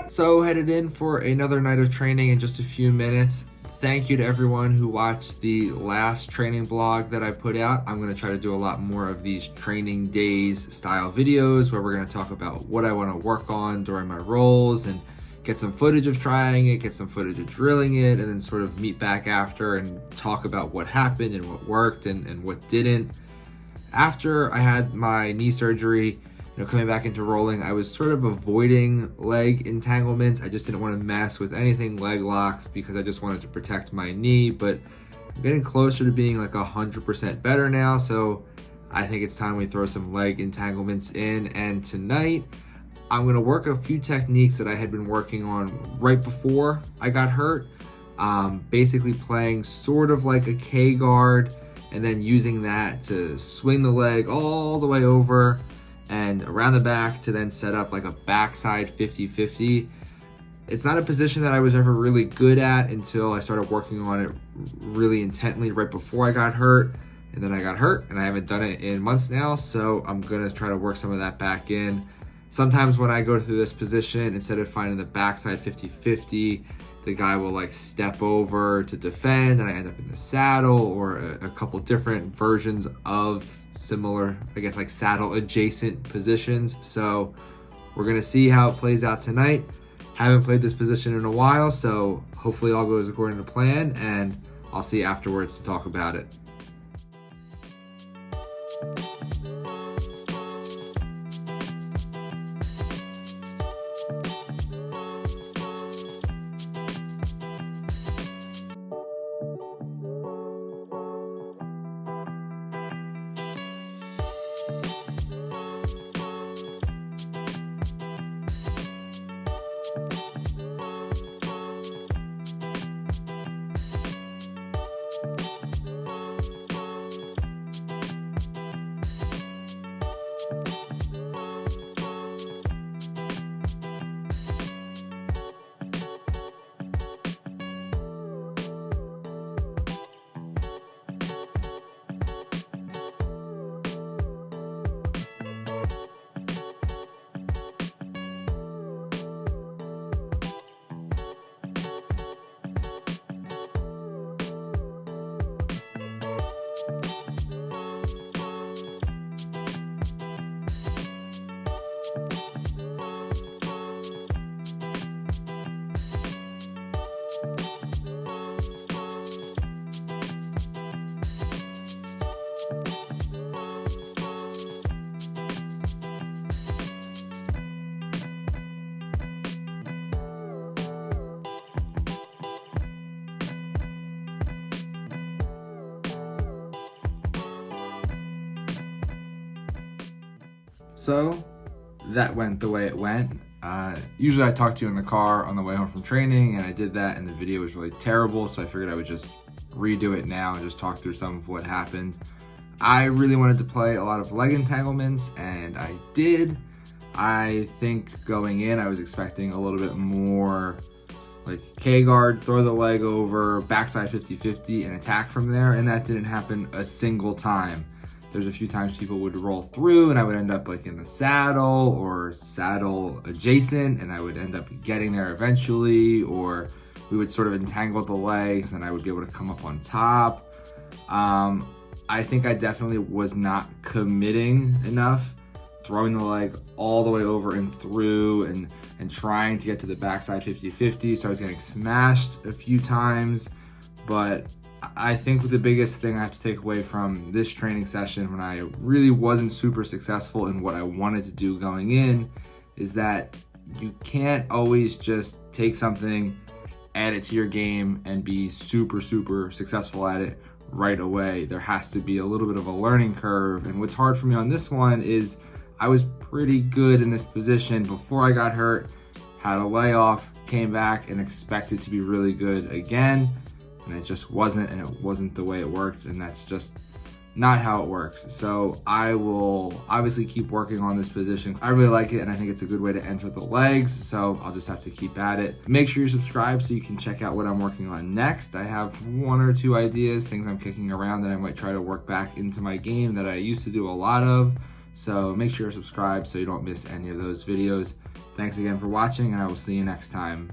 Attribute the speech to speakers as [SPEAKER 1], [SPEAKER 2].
[SPEAKER 1] So headed in for another night of training in just a few minutes. Thank you to everyone who watched the last training blog that I put out. I'm going to try to do a lot more of these training days style videos where we're going to talk about what I want to work on during my rolls and get some footage of trying it, get some footage of drilling it, and then sort of meet back after and talk about what happened and what worked and what didn't. After I had my knee surgery, coming back into rolling, I was sort of avoiding leg entanglements. I just didn't want to mess with anything leg locks because I just wanted to protect my knee, but I'm getting closer to being like 100% better now. So I think it's time we throw some leg entanglements in. And tonight I'm going to work a few techniques that I had been working on right before I got hurt. Basically playing sort of like a K guard and then using that to swing the leg all the way over and around the back to then set up like a backside 50-50. It's not a position that I was ever really good at until I started working on it really intently right before I got hurt. And then I got hurt and I haven't done it in months now. So I'm gonna try to work some of that back in. Sometimes when I go through this position, instead of finding the backside 50-50, the guy will like step over to defend and I end up in the saddle, or a couple different versions of similar, I guess, like saddle adjacent positions. So we're gonna see how it plays out tonight. Haven't played this position in a while, so hopefully all goes according to plan, and I'll see you afterwards to talk about it. So that went the way it went. Usually I talk to you in the car on the way home from training, and I did that and the video was really terrible, so I figured I would just redo it now and just talk through some of what happened. I really wanted to play a lot of leg entanglements, and I did. I think going in I was expecting a little bit more like K-guard, throw the leg over, backside 50-50 and attack from there, and that didn't happen a single time. There's a few times people would roll through and I would end up like in the saddle or saddle adjacent, and I would end up getting there eventually, or we would sort of entangle the legs and I would be able to come up on top. I think I definitely was not committing enough, throwing the leg all the way over and through and trying to get to the backside 50-50. So I was getting smashed a few times, but I think the biggest thing I have to take away from this training session, when I really wasn't super successful in what I wanted to do going in, is that you can't always just take something, add it to your game, and be super successful at it right away. There has to be a little bit of a learning curve. And what's hard for me on this one is I was pretty good in this position before I got hurt, had a layoff, came back and expected to be really good again. And it just wasn't, and it wasn't the way it worked, and that's just not how it works. So I will obviously keep working on this position. I really like it, and I think it's a good way to enter the legs, so I'll just have to keep at it. Make sure you subscribe so you can check out what I'm working on next. I have 1 or 2 ideas, things I'm kicking around that I might try to work back into my game that I used to do a lot of. So make sure you're subscribed so you don't miss any of those videos. Thanks again for watching, and I will see you next time.